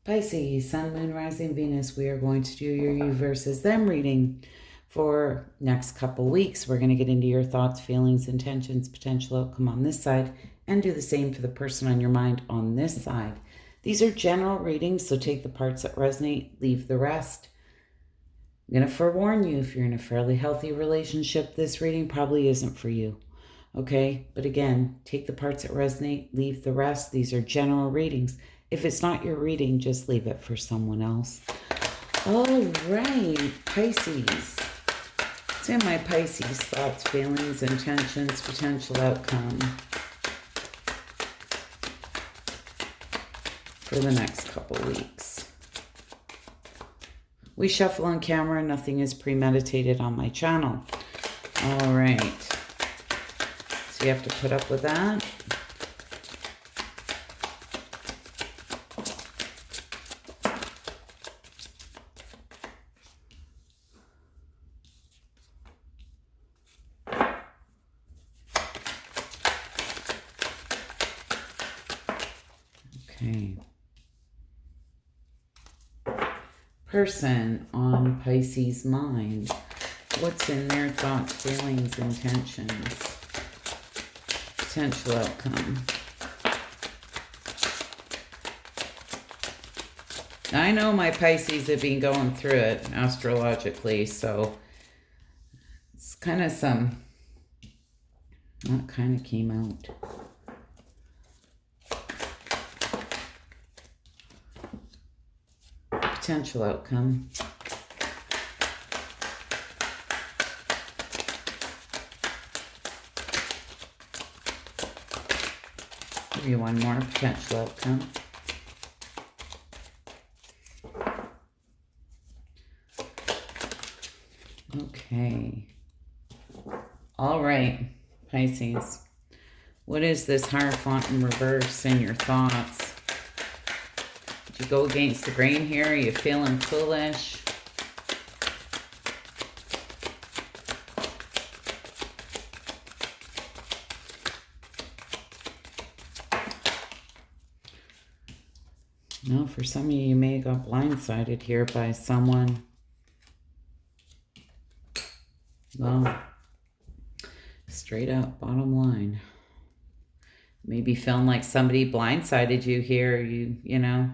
Pisces, Sun, Moon, Rising, Venus. We are going to do your you versus them reading for next couple weeks. We're going to get into your thoughts, feelings, intentions, potential outcome on this side, and do the same for the person on your mind on this side. These are general readings, so take the parts that resonate, leave the rest. I'm going to forewarn you, if you're in a fairly healthy relationship, this reading probably isn't for you. Okay? But again, take the parts that resonate, leave the rest. These are general readings. If it's not your reading, just leave it for someone else. All right, Pisces. What's in my Pisces? Thoughts, feelings, intentions, potential outcome for the next couple weeks. We shuffle on camera. Nothing is premeditated on my channel. All right. So you have to put up with that. Okay. Person on Pisces' mind. What's in their thoughts, feelings, intentions, potential outcome? I know my Pisces have been going through it astrologically, so it's kind of some, that kind of came out. Potential outcome. Give you one more potential outcome. Okay. All right, Pisces. What is this Hierophant in reverse in your thoughts? Did you go against the grain here? Are you feeling foolish? No, for some of you, you may have got blindsided here by someone. Well, straight up, bottom line. Maybe feeling like somebody blindsided you here. You know.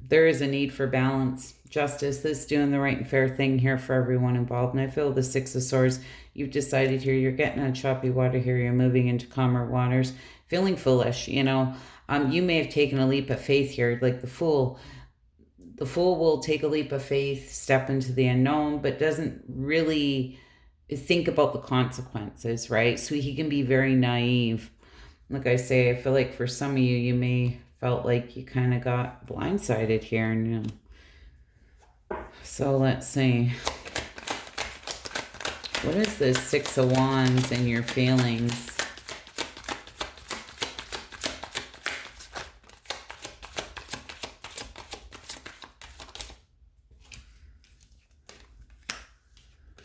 There is a need for balance, justice. This is doing the right and fair thing here for everyone involved. And I feel the Six of Swords. You've decided here you're getting on choppy water here. You're moving into calmer waters. Feeling foolish, you know. You may have taken a leap of faith here, like the Fool. The Fool will take a leap of faith, step into the unknown, but doesn't really think about the consequences, right? So he can be very naive. Like I say, I feel like for some of you, you may felt like you kind of got blindsided here. And, you know. So let's see. What is this Six of Wands and your feelings?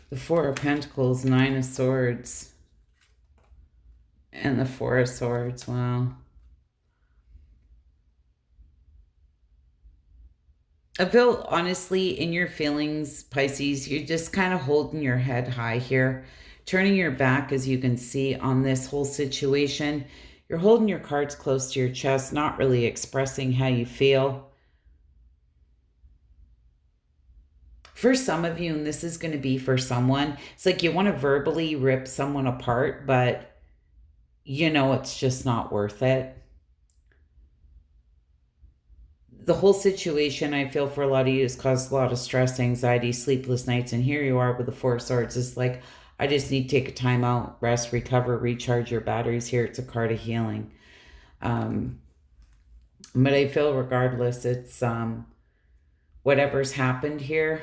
The Four of Pentacles, Nine of Swords, and the Four of Swords. Wow. I feel, honestly, in your feelings, Pisces, you're just kind of holding your head high here, turning your back, as you can see, on this whole situation. You're holding your cards close to your chest, not really expressing how you feel. For some of you, and this is going to be for someone, it's like you want to verbally rip someone apart, but you know it's just not worth it. The whole situation, I feel, for a lot of you has caused a lot of stress, anxiety, sleepless nights. And here you are with the Four of Swords. It's like, I just need to take a time out, rest, recover, recharge your batteries here. It's a card of healing. But I feel regardless, it's whatever's happened here.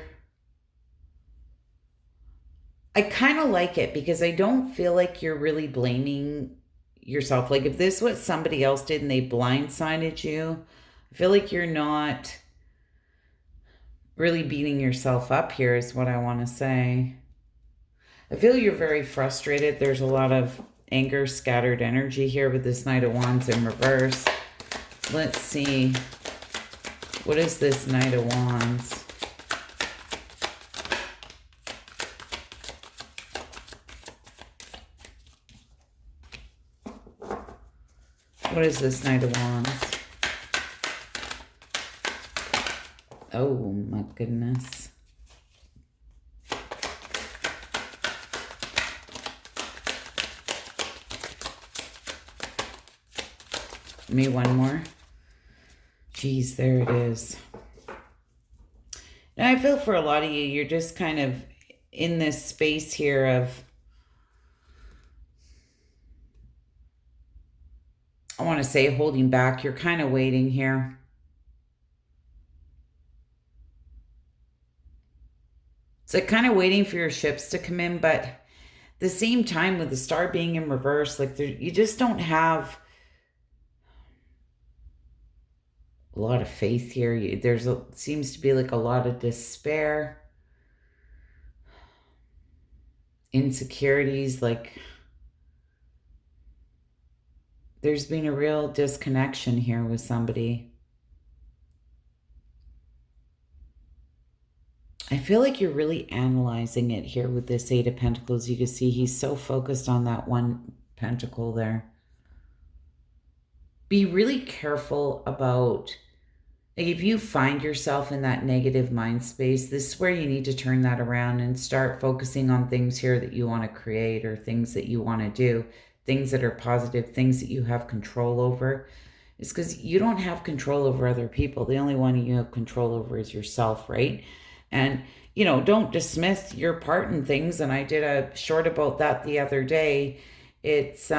I kind of like it because I don't feel like you're really blaming yourself. Like if this was somebody else did and they blindsided you, I feel like you're not really beating yourself up here is what I want to say. I feel you're very frustrated. There's a lot of anger, scattered energy here with this Knight of Wands in reverse. Let's see What is this Knight of Wands? What is this Knight of Wands? Oh my goodness. Me one more. Geez, there it is. Now I feel for a lot of you, you're just kind of in this space here of, I want to say holding back. You're kind of waiting here. It's like kind of waiting for your ships to come in, but at the same time with the star being in reverse, like you just don't have a lot of faith here. Seems to be like a lot of despair, insecurities, like there's been a real disconnection here with somebody. I feel like you're really analyzing it here with this Eight of Pentacles. You can see he's so focused on that one pentacle there. Be really careful about, like, if you find yourself in that negative mind space, this is where you need to turn that around and start focusing on things here that you want to create or things that you want to do, things that are positive, things that you have control over. It's because you don't have control over other people. The only one you have control over is yourself, right? And, you know, don't dismiss your part in things. And I did a short about that the other day. It's,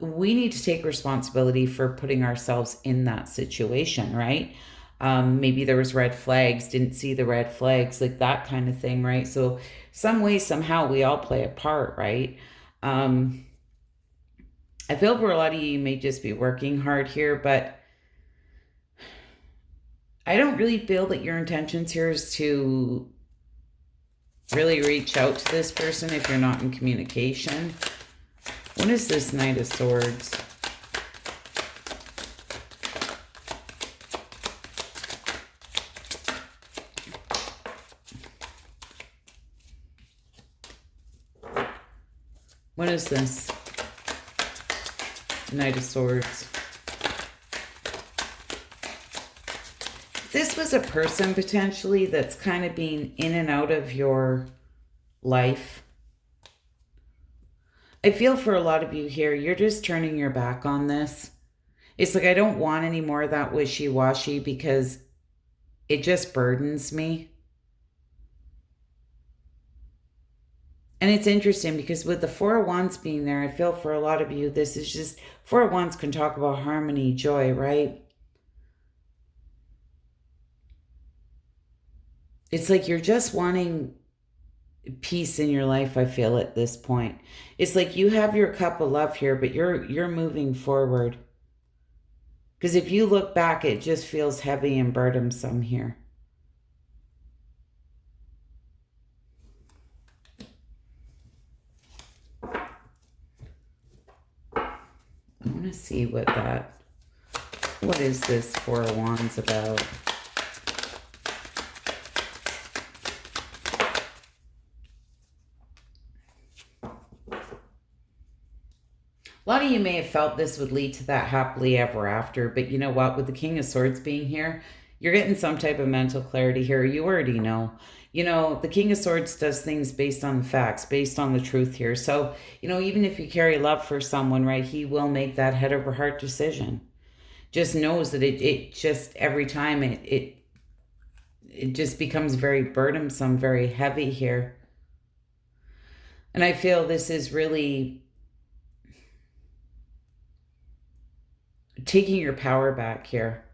we need to take responsibility for putting ourselves in that situation, right? Maybe there was red flags, didn't see the red flags, like that kind of thing, right? So some way, somehow we all play a part, right? I feel for a lot of you may just be working hard here, but I don't really feel that your intentions here is to really reach out to this person if you're not in communication. What is this Knight of Swords? What is this Knight of Swords? This was a person potentially that's kind of being in and out of your life. I feel for a lot of you here, you're just turning your back on this. It's like, I don't want any more of that wishy-washy because it just burdens me. And it's interesting because with the Four of Wands being there, I feel for a lot of you, this is just, Four of Wands can talk about harmony, joy, right? It's like you're just wanting peace in your life, I feel, at this point. It's like you have your cup of love here, but you're moving forward. Because if you look back, it just feels heavy and burdensome here. I want to see what is this Four of Wands about? A lot of you may have felt this would lead to that happily ever after, but you know what? With the King of Swords being here, you're getting some type of mental clarity here. You already know. You know, the King of Swords does things based on the facts, based on the truth here. So, you know, even if you carry love for someone, right, he will make that head over heart decision. Just knows that it just, every time it just becomes very burdensome, very heavy here. And I feel this is really taking your power back here.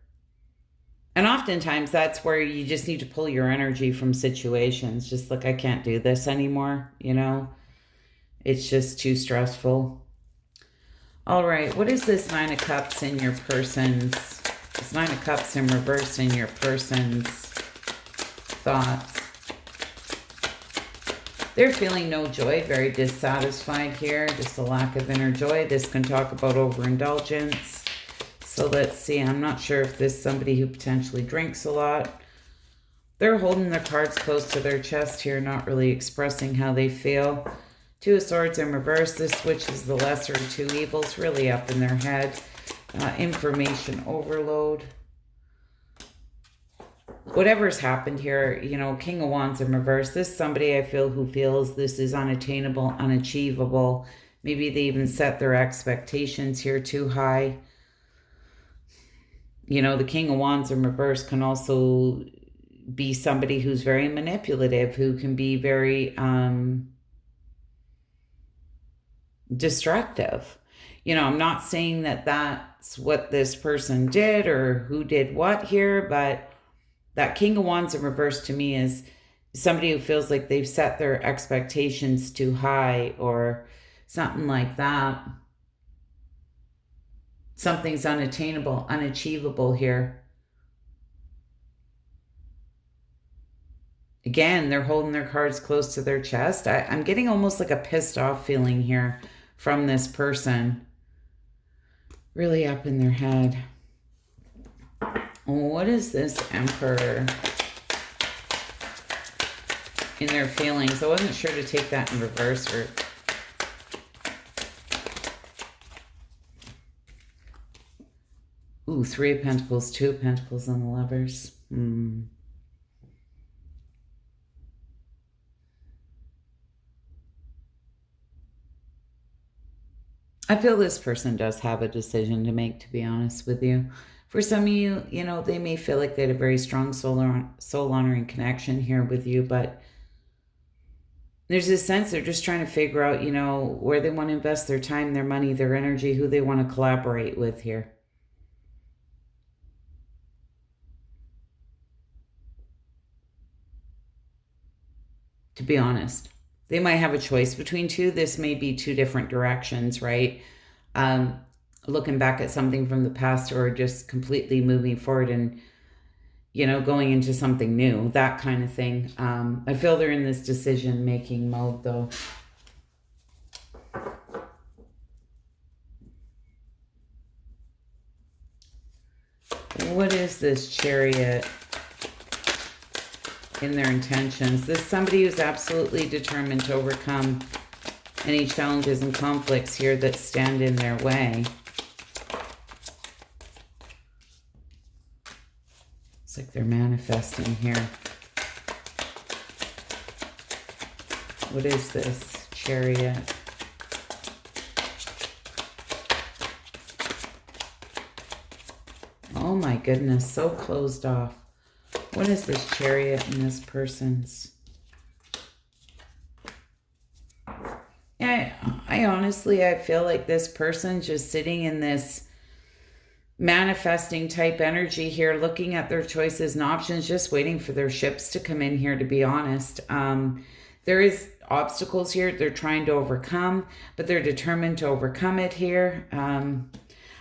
And oftentimes that's where you just need to pull your energy from situations. Just like, I can't do this anymore, you know? It's just too stressful. All right, what is this Nine of Cups in your person's, this Nine of Cups in reverse in your person's thoughts? They're feeling no joy, very dissatisfied here, just a lack of inner joy. This can talk about overindulgence, So let's see. I'm not sure if this is somebody who potentially drinks a lot. They're holding their cards close to their chest here, not really expressing how they feel. Two of Swords in reverse. This switches the lesser of two evils, really up in their head. Information overload. Whatever's happened here, you know, King of Wands in reverse. This is somebody I feel who feels this is unattainable, unachievable. Maybe they even set their expectations here too high. You know, the King of Wands in reverse can also be somebody who's very manipulative, who can be very destructive. You know, I'm not saying that that's what this person did or who did what here, but that King of Wands in reverse to me is somebody who feels like they've set their expectations too high or something like that. Something's unattainable, unachievable here. Again, they're holding their cards close to their chest. I'm getting almost like a pissed off feeling here from this person. Really up in their head. What is this Emperor in their feelings? I wasn't sure to take that in reverse or... Ooh, Three of Pentacles, Two of Pentacles on the Lovers. I feel this person does have a decision to make, to be honest with you. For some of you, you know, they may feel like they had a very strong soul-honoring connection here with you, but there's this sense they're just trying to figure out, you know, where they want to invest their time, their money, their energy, who they want to collaborate with here. To be honest. They might have a choice between two. This may be two different directions, right? Looking back at something from the past or just completely moving forward and, you know, going into something new, that kind of thing. I feel they're in this decision-making mode, though. What is this Chariot in their intentions? This is somebody who's absolutely determined to overcome any challenges and conflicts here that stand in their way. It's like they're manifesting here. What is this Chariot? Oh my goodness, so closed off. What is this Chariot in this person's? I honestly, I feel like this person's just sitting in this manifesting type energy here, looking at their choices and options, just waiting for their ships to come in here, to be honest. There is obstacles here they're trying to overcome, but they're determined to overcome it here.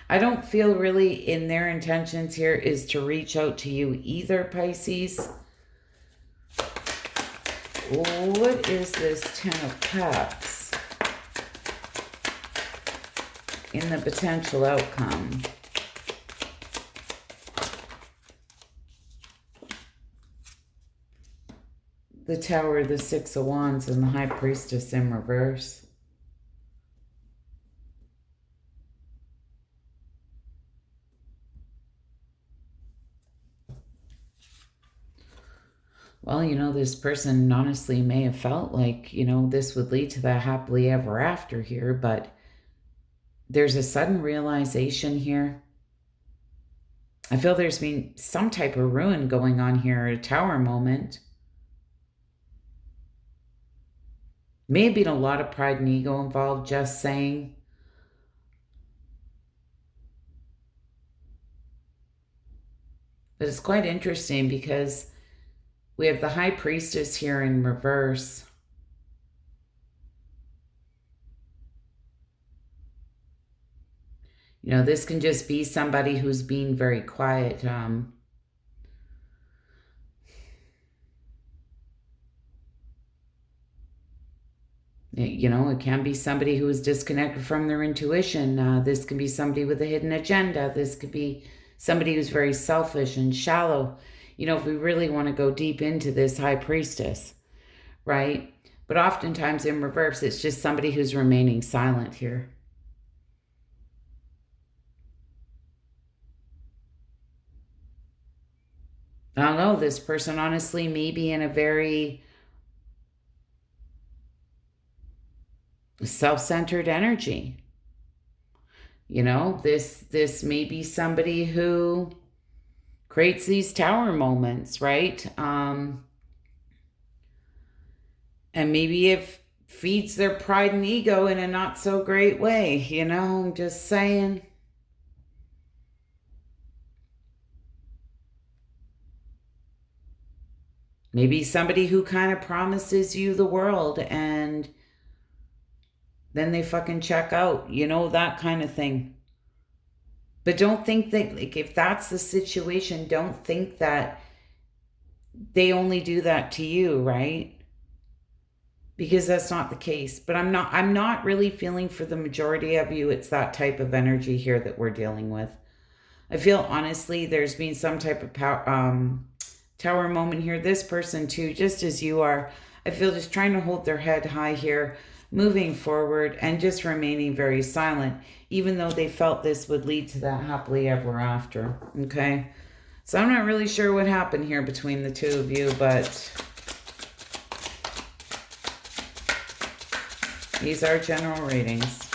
I don't feel really in their intentions here is to reach out to you either, Pisces. What is this Ten of Cups in the potential outcome? The Tower, the Six of Wands, and the High Priestess in reverse. Well, you know, this person honestly may have felt like, you know, this would lead to the happily ever after here, but there's a sudden realization here. I feel there's been some type of ruin going on here, a Tower moment. May have been a lot of pride and ego involved, just saying. But it's quite interesting because we have the High Priestess here in reverse. You know, this can just be somebody who's being very quiet. It can be somebody who is disconnected from their intuition. This can be somebody with a hidden agenda. This could be somebody who's very selfish and shallow. If we really want to go deep into this high priestess, right? But oftentimes in reverse, it's just somebody who's remaining silent here. I don't know, this person honestly may be in a very self-centered energy. This may be somebody who creates these tower moments, right? And maybe it feeds their pride and ego in a not so great way, I'm just saying. Maybe somebody who kind of promises you the world and then they fucking check out, that kind of thing. But don't think that, like, if that's the situation, don't think that they only do that to you, right? Because that's not the case. But I'm not really feeling for the majority of you. It's that type of energy here that we're dealing with. I feel honestly there's been some type of tower moment here. This person too, just as you are, I feel just trying to hold their head high here, moving forward and just remaining very silent, even though they felt this would lead to that happily ever after. Okay. So I'm not really sure what happened here between the two of you, but these are general readings.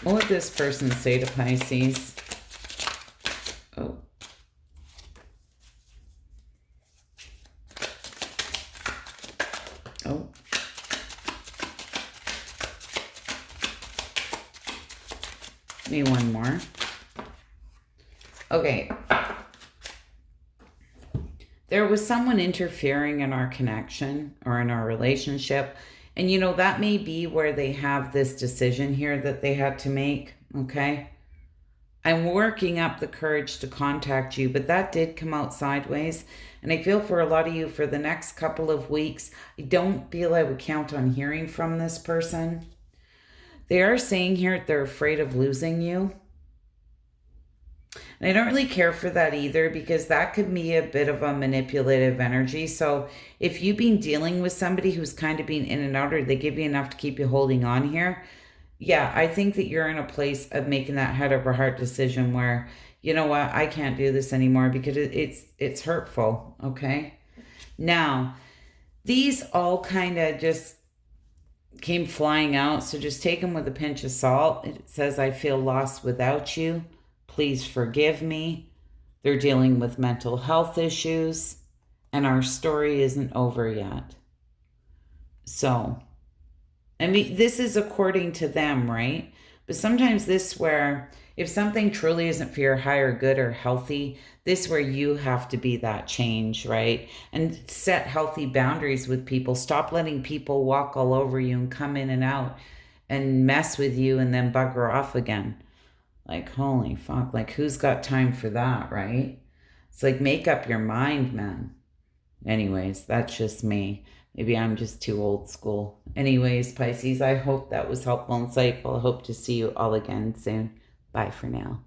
What would this person say to Pisces? Oh. Oh. Me one more. Okay. There was someone interfering in our connection or in our relationship. And that may be where they have this decision here that they had to make. Okay. I'm working up the courage to contact you, but that did come out sideways. And I feel for a lot of you for the next couple of weeks, I don't feel I would count on hearing from this person. They are saying here they're afraid of losing you. And I don't really care for that either, because that could be a bit of a manipulative energy. So if you've been dealing with somebody who's kind of been in and out, or they give you enough to keep you holding on here, yeah, I think that you're in a place of making that head over heart decision where, you know what, I can't do this anymore because it's hurtful, okay? Now, these all kind of just came flying out, so just take them with a pinch of salt. It says, I feel lost without you. Please forgive me. They're dealing with mental health issues, and our story isn't over yet. So, I mean, this is according to them, right? But sometimes this where if something truly isn't for your higher good or healthy, this where you have to be that change, right? And set healthy boundaries with people. Stop letting people walk all over you and come in and out and mess with you and then bugger off again. Like, holy fuck, like who's got time for that, right? It's like, make up your mind, man. Anyways, that's just me. Maybe I'm just too old school. Anyways, Pisces, I hope that was helpful and insightful. I hope to see you all again soon. Bye for now.